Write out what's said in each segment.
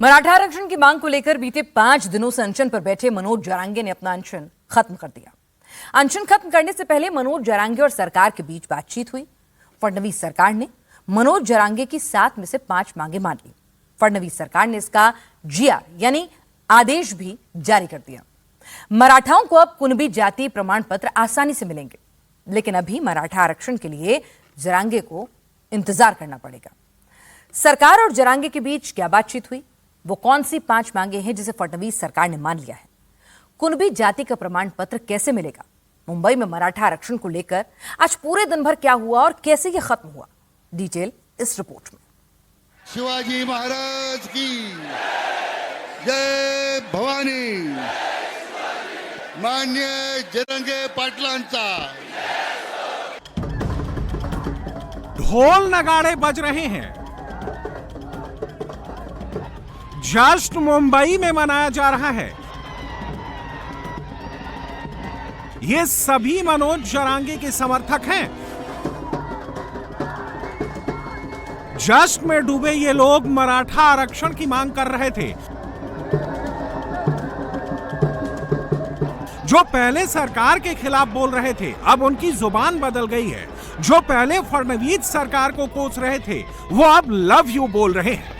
मराठा आरक्षण की मांग को लेकर बीते 5 दिनों से अनशन पर बैठे मनोज जरांगे ने अपना अनशन खत्म कर दिया। अनशन खत्म करने से पहले मनोज जरांगे और सरकार के बीच बातचीत हुई। फडणवीस सरकार ने मनोज जरांगे की 7 में से 5 मांगे मान ली। फडणवीस सरकार ने इसका जीआर यानी आदेश भी जारी कर दिया। मराठाओं को अब कुणबी जाति प्रमाण पत्र आसानी से मिलेंगे, लेकिन अभी मराठा आरक्षण के लिए जरांगे को इंतजार करना पड़ेगा। सरकार और जरांगे के बीच क्या बातचीत हुई, वो कौन सी 5 मांगे हैं जिसे फडणवीस सरकार ने मान लिया है, कुणबी जाति का प्रमाण पत्र कैसे मिलेगा, मुंबई में मराठा आरक्षण को लेकर आज पूरे दिन भर क्या हुआ और कैसे यह खत्म हुआ, डिटेल इस रिपोर्ट में। शिवाजी महाराज की जय भवानी। मान्य जरांगे पाटलांचा ढोल नगाड़े बज रहे हैं। जश्न मुंबई में मनाया जा रहा है। ये सभी मनोज जरांगे के समर्थक हैं। जश्न में डूबे ये लोग मराठा आरक्षण की मांग कर रहे थे। जो पहले सरकार के खिलाफ बोल रहे थे, अब उनकी जुबान बदल गई है। जो पहले फडणवीस सरकार को कोस रहे थे, वो अब लव यू बोल रहे हैं।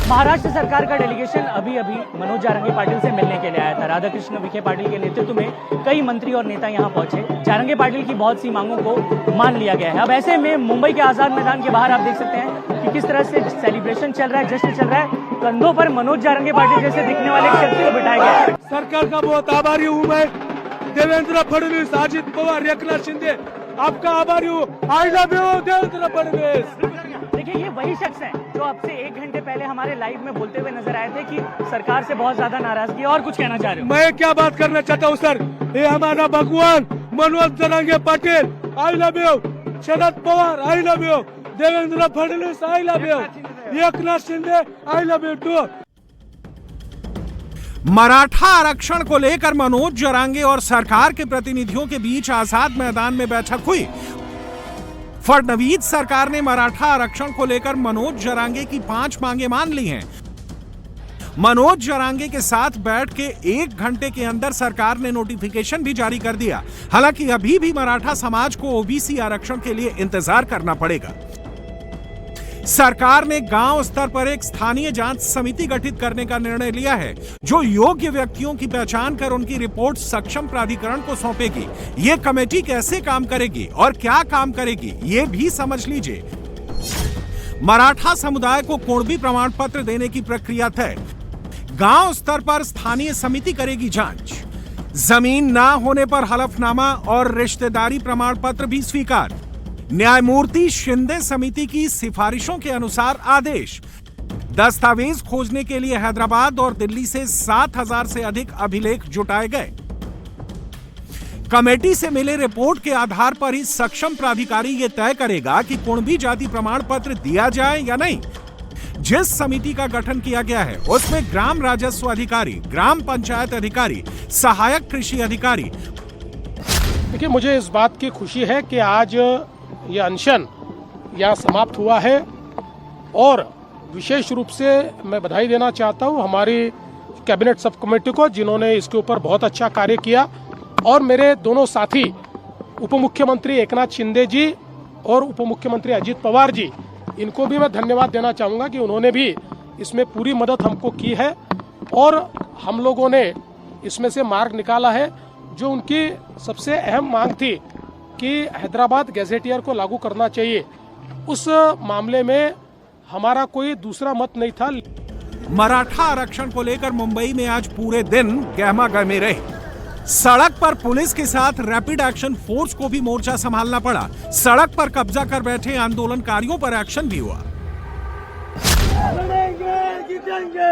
महाराष्ट्र सरकार का डेलीगेशन अभी मनोज जारंगे पाटिल से मिलने के लिए आया था। राधाकृष्ण विखे पाटिल के नेतृत्व में कई मंत्री और नेता यहां पहुंचे। जारंगे पाटिल की बहुत सी मांगों को मान लिया गया है। अब ऐसे में मुंबई के आजाद मैदान के बाहर आप देख सकते हैं कि किस तरह से सेलिब्रेशन चल रहा है, जश्न चल रहा है। कंधों पर मनोज जारंगे पाटिल जैसे दिखने वाले एक व्यक्ति को बिठाया गया है। सरकार का बहुत आभारी हूँ मैं। देवेंद्र फडणवीस, अजित पवार, एकनाथ शिंदे, आपका आभारी हूँ। आई लव यू देवेंद्र फडणवीस। देखिए, ये वही शख्स हैं जो आपसे 1 घंटे पहले हमारे लाइव में बोलते हुए नजर आए थे कि सरकार से बहुत ज्यादा नाराजगी। और कुछ कहना चाह रहे हो? मैं क्या बात करना चाहता हूँ सर, ये हमारा भगवान Manoj Jarange Patil, I love you. Sharad Pawar, I love you. Devendra Fadnavis, I love you. Eknath Shinde, I love you too. Maratha आरक्षण को लेकर मनोज जरांगे और सरकार के प्रतिनिधियों के बीच आजाद मैदान में बैठक हुई। फडणवीस सरकार ने मराठा आरक्षण को लेकर मनोज जरांगे की 5 मांगे मान ली हैं। मनोज जरांगे के साथ बैठ के 1 घंटे के अंदर सरकार ने नोटिफिकेशन भी जारी कर दिया। हालांकि अभी भी मराठा समाज को ओबीसी आरक्षण के लिए इंतजार करना पड़ेगा। सरकार ने गांव स्तर पर एक स्थानीय जांच समिति गठित करने का निर्णय लिया है, जो योग्य व्यक्तियों की पहचान कर उनकी रिपोर्ट सक्षम प्राधिकरण को सौंपेगी। ये कमेटी कैसे काम करेगी और क्या काम करेगी, ये भी समझ लीजिए। मराठा समुदाय को कुणबी प्रमाण पत्र देने की प्रक्रिया तय। गांव स्तर पर स्थानीय समिति करेगी जांच। जमीन ना होने पर हलफनामा और रिश्तेदारी प्रमाण पत्र भी स्वीकार। न्यायमूर्ति शिंदे समिति की सिफारिशों के अनुसार आदेश। दस्तावेज खोजने के लिए हैदराबाद और दिल्ली से 7000 से अधिक अभिलेख जुटाए गए। कमेटी से मिले रिपोर्ट के आधार पर ही सक्षम प्राधिकारी यह तय करेगा कि कुणबी जाति प्रमाण पत्र दिया जाए या नहीं। जिस समिति का गठन किया गया है उसमें ग्राम राजस्व अधिकारी, ग्राम पंचायत अधिकारी, सहायक कृषि अधिकारी। देखिए, मुझे इस बात की खुशी है कि आज यह अनशन यहाँ समाप्त हुआ है और विशेष रूप से मैं बधाई देना चाहता हूँ हमारी कैबिनेट सब कमेटी को, जिन्होंने इसके ऊपर बहुत अच्छा कार्य किया, और मेरे दोनों साथी उप मुख्यमंत्री एकनाथ शिंदे जी और उप मुख्यमंत्री अजित पवार जी, इनको भी मैं धन्यवाद देना चाहूँगा कि उन्होंने भी इसमें पूरी मदद हमको की है और हम लोगों ने इसमें से मार्ग निकाला है। जो उनकी सबसे अहम मांग थी कि हैदराबाद गैजेटियर को लागू करना चाहिए, उस मामले में हमारा कोई दूसरा मत नहीं था। मराठा आरक्षण को लेकर मुंबई में आज पूरे दिन गहमा गहमी रहे। सड़क पर पुलिस के साथ रैपिड एक्शन फोर्स को भी मोर्चा संभालना पड़ा। सड़क पर कब्जा कर बैठे आंदोलनकारियों पर एक्शन भी हुआ। लड़ेंगे जीतेंगे,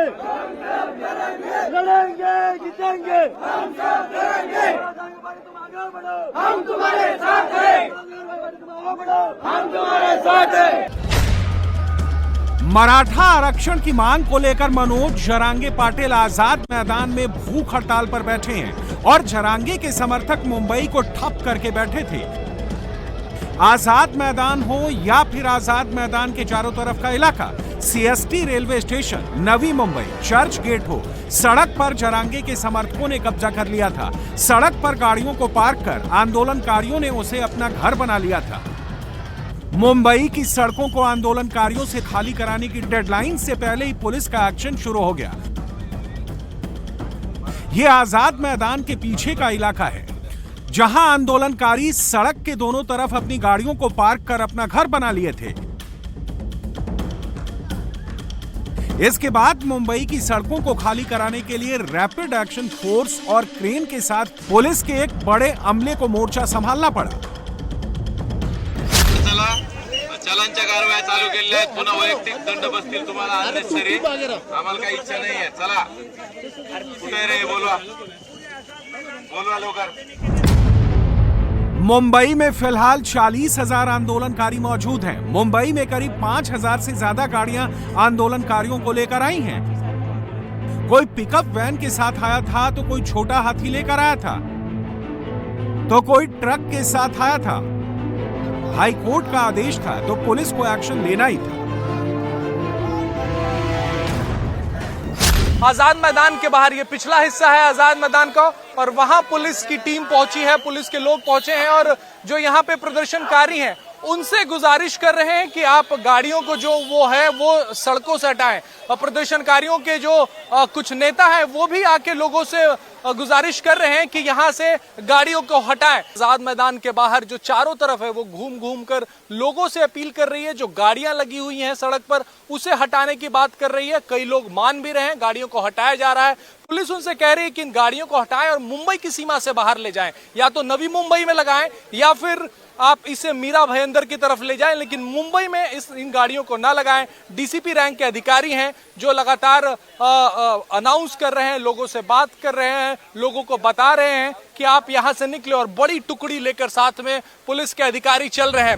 लड़ेंगे जीतेंगे, हम तुम्हारे साथ हैं, हम तुम्हारे साथ हैं। मराठा आरक्षण की मांग को लेकर मनोज जरांगे पाटिल आजाद मैदान में भूख हड़ताल पर बैठे हैं और जरांगे के समर्थक मुंबई को ठप करके बैठे थे। आजाद मैदान हो या फिर आजाद मैदान के चारों तरफ का इलाका, CST railway station, Navi Mumbai, church gate हो, सड़क पर जरांगे के समर्थकों ने कब्जा कर लिया था। सड़क पर गाड़ियों को पार्क कर आंदोलनकारियों ने उसे अपना घर बना लिया था। मुंबई की सड़कों को आंदोलनकारियों से खाली कराने की डेडलाइन से पहले ही पुलिस का एक्शन शुरू हो गया। यह आजाद मैदान के पीछे का इलाका है, जहां आंदोलनकारी सड़क के दोनों तरफ अपनी गाड़ियों को पार्क कर अपना घर बना लिए थे। इसके बाद मुंबई की सड़कों को खाली कराने के लिए रैपिड एक्शन फोर्स और क्रेन के साथ पुलिस के एक बड़े अमले को मोर्चा संभालना पड़ा। चलांच्या कारवाया चालू केलेल्या आहेत, पुन्हा वैयक्तिक दंड बसतील तुम्हाला अननेसेसरी। आम्हाला काही इच्छा नाही आहे। चला कुठे रे, बोलवा लवकर। मुंबई में फिलहाल 40,000 आंदोलनकारी मौजूद हैं। मुंबई में करीब 5,000 से ज्यादा गाड़ियां आंदोलनकारियों को लेकर आई हैं। कोई पिकअप वैन के साथ आया था, तो कोई छोटा हाथी लेकर आया था, तो कोई ट्रक के साथ आया था। हाई कोर्ट का आदेश था तो पुलिस को एक्शन लेना ही था। आजाद मैदान के बाहर ये पिछला हिस्सा है आजाद मैदान का, और वहां पुलिस की टीम पहुंची है, पुलिस के लोग पहुंचे हैं और जो यहाँ पे प्रदर्शनकारी हैं उनसे गुजारिश कर रहे हैं कि आप गाड़ियों को जो वो सड़कों से हटाएं। और प्रदर्शनकारियों के जो कुछ नेता हैं वो भी आके लोगों से गुजारिश कर रहे हैं कि यहाँ से गाड़ियों को हटाएं। आजाद मैदान के बाहर जो चारों तरफ है वो घूम घूम कर लोगों से अपील कर रही है, जो गाड़ियां लगी हुई हैं सड़क पर उसे हटाने की बात कर रही है। कई लोग मान भी रहे हैं, गाड़ियों को हटाया जा रहा है। पुलिस उनसे कह रही है कि इन गाड़ियों को हटाएं और मुंबई की सीमा से बाहर ले जाएं, या तो नवी मुंबई में लगाएं या फिर आप इसे मीरा भयंदर की तरफ ले जाएं, लेकिन मुंबई में इन गाड़ियों को ना लगाएं। डीसीपी रैंक के अधिकारी हैं जो लगातार अनाउंस कर रहे हैं, लोगों से बात कर रहे हैं, लोगों को बता रहे हैं कि आप यहां से निकले, और बड़ी टुकड़ी लेकर साथ में पुलिस के अधिकारी चल रहे हैं।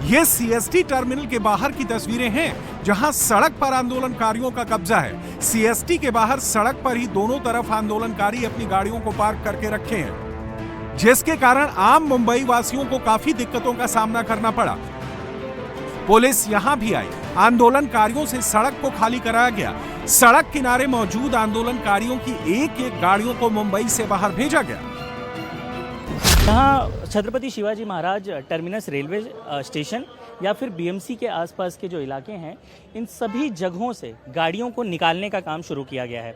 ये सीएसटी टर्मिनल के बाहर की तस्वीरें हैं, जहां सड़क पर आंदोलनकारियों का कब्जा है। सीएसटी के बाहर सड़क पर ही दोनों तरफ आंदोलनकारी अपनी गाड़ियों को पार्क करके रखे हैं, जिसके कारण आम मुंबई वासियों को काफी दिक्कतों का सामना करना पड़ा। पुलिस यहां भी आई, आंदोलनकारियों से सड़क को खाली कराया गया। सड़क किनारे मौजूद आंदोलनकारियों की एक एक गाड़ियों को मुंबई से बाहर भेजा गया। यहाँ Chhatrapati Shivaji Maharaj terminus railway station या फिर बीएमसी के आसपास के जो इलाके हैं, इन सभी जगहों से गाड़ियों को निकालने का काम शुरू किया गया है।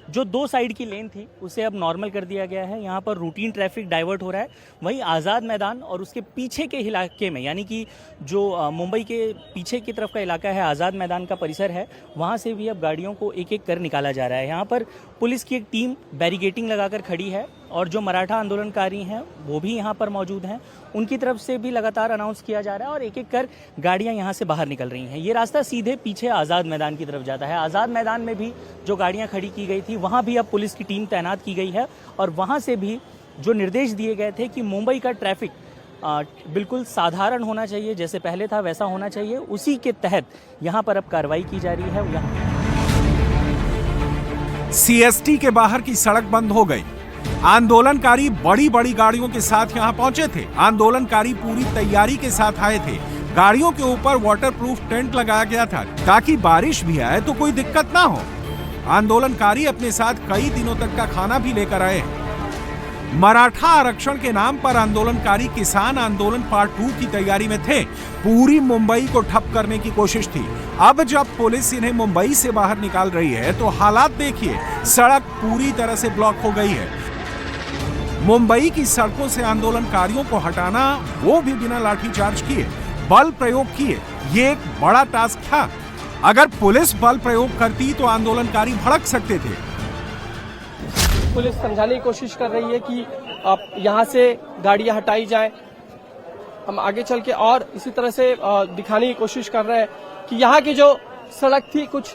जो 2 साइड की लेन थी उसे अब नॉर्मल कर दिया गया है। यहाँ पर रूटीन ट्रैफिक डाइवर्ट हो रहा है। वहीं आज़ाद मैदान और उसके पीछे के इलाके में, यानी कि जो मुंबई के पीछे की तरफ का इलाका है, आज़ाद मैदान का परिसर है, वहाँ से भी अब गाड़ियों को एक एक कर निकाला जा रहा है। यहाँ पर पुलिस की एक टीम बैरिकेटिंग लगाकर खड़ी है और जो मराठा आंदोलनकारी हैं वो भी यहाँ पर मौजूद हैं। उनकी तरफ से भी लगातार अनाउंस किया जा रहा है और एक एक कर गाड़ियाँ यहाँ से बाहर निकल रही हैं। ये रास्ता सीधे पीछे आज़ाद मैदान की तरफ जाता है। आज़ाद मैदान में भी जो गाड़ियाँ खड़ी की गई थी वहाँ भी अब पुलिस की टीम तैनात की गई है और वहाँ से भी जो निर्देश दिए गए थे कि मुंबई का ट्रैफिक बिल्कुल साधारण होना चाहिए, जैसे पहले था वैसा होना चाहिए, उसी के तहत यहाँ पर अब कार्रवाई की जा रही है। सीएसटी के बाहर की सड़क बंद हो गई। आंदोलनकारी बड़ी बड़ी गाड़ियों के साथ यहां पहुंचे थे। आंदोलनकारी पूरी तैयारी के साथ आए थे। गाड़ियों के ऊपर वाटरप्रूफ टेंट लगाया गया था ताकि बारिश भी आए तो कोई दिक्कत ना हो। आंदोलनकारी अपने साथ कई दिनों तक का खाना भी लेकर आए। मराठा आरक्षण के नाम पर आंदोलनकारी किसान आंदोलन पार्ट 2 की तैयारी में थे। पूरी मुंबई को ठप करने की कोशिश थी। अब जब पुलिस इन्हें मुंबई से बाहर निकाल रही है तो हालात देखिए, सड़क पूरी तरह से ब्लॉक हो गई है। मुंबई की सड़कों से आंदोलनकारियों को हटाना, वो भी बिना लाठीचार्ज किए, बल प्रयोग किए, ये एक बड़ा टास्क था। अगर पुलिस बल प्रयोग करती तो आंदोलनकारी भड़क सकते थे। पुलिस समझाने की कोशिश कर रही है कि आप यहाँ से गाड़ियां हटाई जाएं। हम आगे चल के और इसी तरह से दिखाने की कोशिश कर रहे हैं कि यहाँ की जो सड़क थी कुछ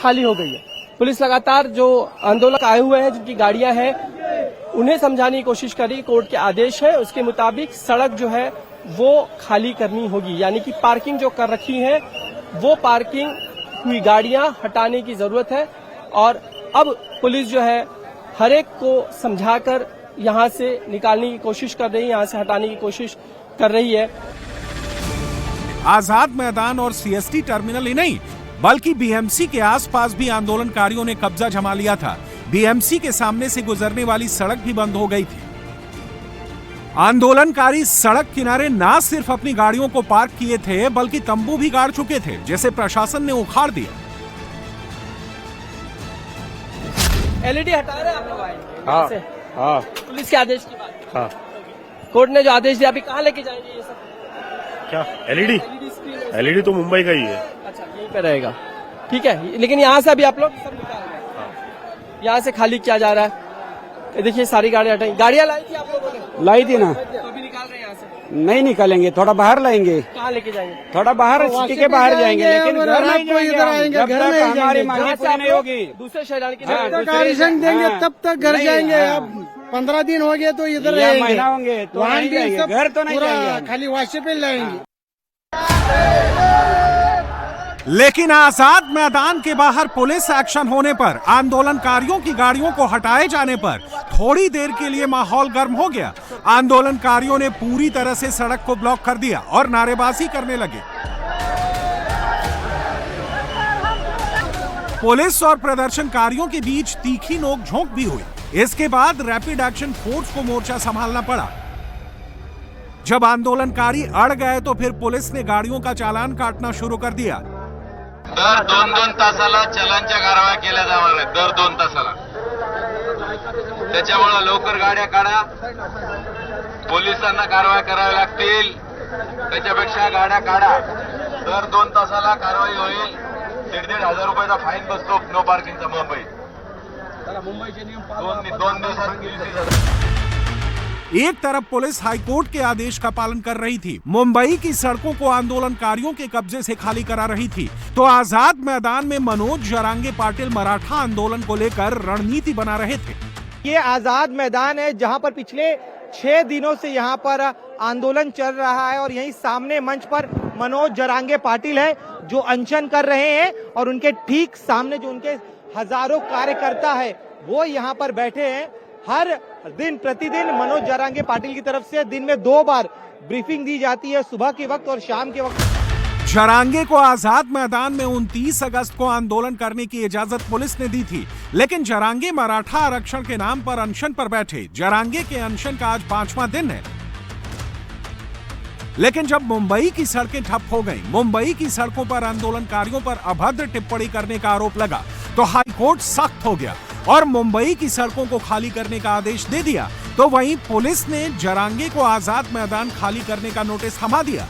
खाली हो गई है। पुलिस लगातार जो आंदोलक आए हुए हैं, जिनकी गाड़ियां हैं, उन्हें समझाने की कोशिश कर रही है। कोर्ट के आदेश है, उसके मुताबिक सड़क जो है वो खाली करनी होगी, यानी कि पार्किंग जो कर रखी है वो पार्किंग हुई गाड़ियां हटाने की जरूरत है। और अब पुलिस जो है हर एक को समझाकर यहाँ से निकालने की कोशिश कर रही है, यहाँ से हटाने की कोशिश कर रही है। आजाद मैदान और सीएसटी टर्मिनल ही नहीं बल्कि बीएमसी के आसपास भी आंदोलनकारियों ने कब्जा जमा लिया था। बीएमसी के सामने से गुजरने वाली सड़क भी बंद हो गई थी। आंदोलनकारी सड़क किनारे ना सिर्फ अपनी गाड़ियों को पार्क किए थे बल्कि तंबू भी गाड़ चुके थे, जिसे प्रशासन ने उखाड़ दिया। एलईडी हटा रहे हैं आप लोग आए? हाँ, से? हाँ, पुलिस के आदेश की बात। हाँ। कोर्ट ने जो आदेश दिया, अभी कहाँ लेके जाएंगे ये सब? क्या एलईडी? स्क्रीन एलईडी तो मुंबई का ही है। अच्छा, यहीं पे रहेगा, ठीक है। लेकिन यहाँ से अभी आप लोग सब निकाल रहे हैं, यहाँ से खाली किया जा रहा है। ये देखिए सारी गाड़ियाँ हटाई। गाड़ियाँ लाई थी आप लोगों ने? लाई थी ना। तो अभी निकाल रहे हैं यहाँ से? नहीं निकालेंगे, थोड़ा बाहर लाएंगे। कहाँ लेके जाएंगे? थोड़ा बाहर सिटी के बाहर जाएंगे, लेकिन घर नहीं जाएंगे। जब तक हमारी मांगे पूरी नहीं होगी, दूसरे शहर की आरक्षण देंगे तब तक घर जाएंगे। अब 15 दिन हो गए तो इधर रहेंगे, महीना होंगे तो नहीं जाएंगे, घर तो नहीं जाएंगे, खाली वाशे पे लाएंगे। लेकिन आजाद मैदान के बाहर पुलिस एक्शन होने पर, आंदोलनकारियों की गाड़ियों को हटाए जाने पर थोड़ी देर के लिए माहौल गर्म हो गया। आंदोलनकारियों ने पूरी तरह से सड़क को ब्लॉक कर दिया और नारेबाजी करने लगे। पुलिस और प्रदर्शनकारियों के बीच तीखी नोकझोंक भी हुई। इसके बाद रैपिड एक्शन फोर्स को मोर्चा संभालना पड़ा। जब आंदोलनकारी अड़ गए तो फिर पुलिस ने गाड़ियों का चालान काटना शुरू कर दिया। दर 2-2 तासाला चलानच्या कारवाया केल्या जाणार आहेत, दर 2 तासाला। त्याच्यामुळे लवकर गाड्या काढा, पोलिसांना कारवाया कराव्या लागतील, त्याच्यापेक्षा गाड्या काढा। दर 2 तासाला कारवाई होईल। 1,500 रुपयाचा फाईन बसतो नो पार्किंगचा मुंबईत। मुंबईचे नियम 2 दिवसात 20,000। एक तरफ पुलिस हाईकोर्ट के आदेश का पालन कर रही थी, मुंबई की सड़कों को आंदोलनकारियों के कब्जे से खाली करा रही थी, तो आजाद मैदान में मनोज जरांगे पाटिल मराठा आंदोलन को लेकर रणनीति बना रहे थे। ये आजाद मैदान है जहां पर पिछले 6 दिनों से यहां पर आंदोलन चल रहा है और यहीं सामने मंच पर मनोज जरांगे पाटिल है जो अनशन कर रहे हैं और उनके ठीक सामने जो उनके हजारों कार्यकर्ता है वो यहां पर बैठे हैं। हर दिन प्रतिदिन मनोज जरांगे पाटिल की तरफ से दिन में 2 बार ब्रीफिंग दी जाती है, सुबह के वक्त और शाम के वक्त। जरांगे को आजाद मैदान में 29 अगस्त को आंदोलन करने की इजाजत पुलिस ने दी थी, लेकिन जरांगे मराठा आरक्षण के नाम पर अनशन पर बैठे। जरांगे के अनशन का आज 5वां दिन है। लेकिन जब मुंबई की सड़कें ठप हो गईं, मुंबई की सड़कों पर आंदोलनकारियों पर अभद्र टिप्पणी करने का आरोप लगा, तो हाईकोर्ट सख्त हो गया और मुंबई की सड़कों को खाली करने का आदेश दे दिया। तो वहीं पुलिस ने जरांगे को आजाद मैदान खाली करने का नोटिस थमा दिया।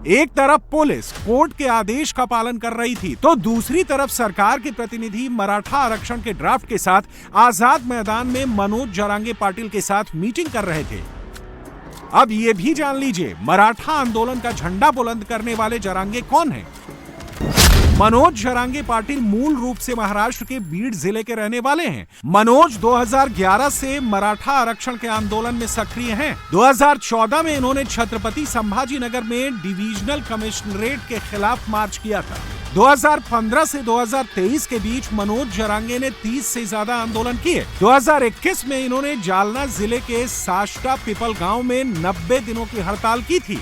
एक तरफ पुलिस कोर्ट के आदेश का पालन कर रही थी, तो दूसरी तरफ सरकार के प्रतिनिधि मराठा आरक्षण के ड्राफ्ट के साथ आजाद मैदान में मनोज जरांगे पाटिल के साथ मीटिंग कर रहे थे। अब ये भी जान लीजिए, मराठा आंदोलन का झंडा बुलंद करने वाले जरांगे कौन हैं? मनोज जरांगे पाटिल मूल रूप से महाराष्ट्र के बीड जिले के रहने वाले हैं। मनोज 2011 से मराठा आरक्षण के आंदोलन में सक्रिय हैं। 2014 में इन्होंने छत्रपति संभाजीनगर में डिविजनल कमिश्नरेट के खिलाफ मार्च किया था। 2015 से 2023 के बीच मनोज जरांगे ने 30 से ज्यादा आंदोलन किए। 2021 में इन्होंने जालना जिले के साष्टा पिपल गांव में 90 दिनों की हड़ताल की थी।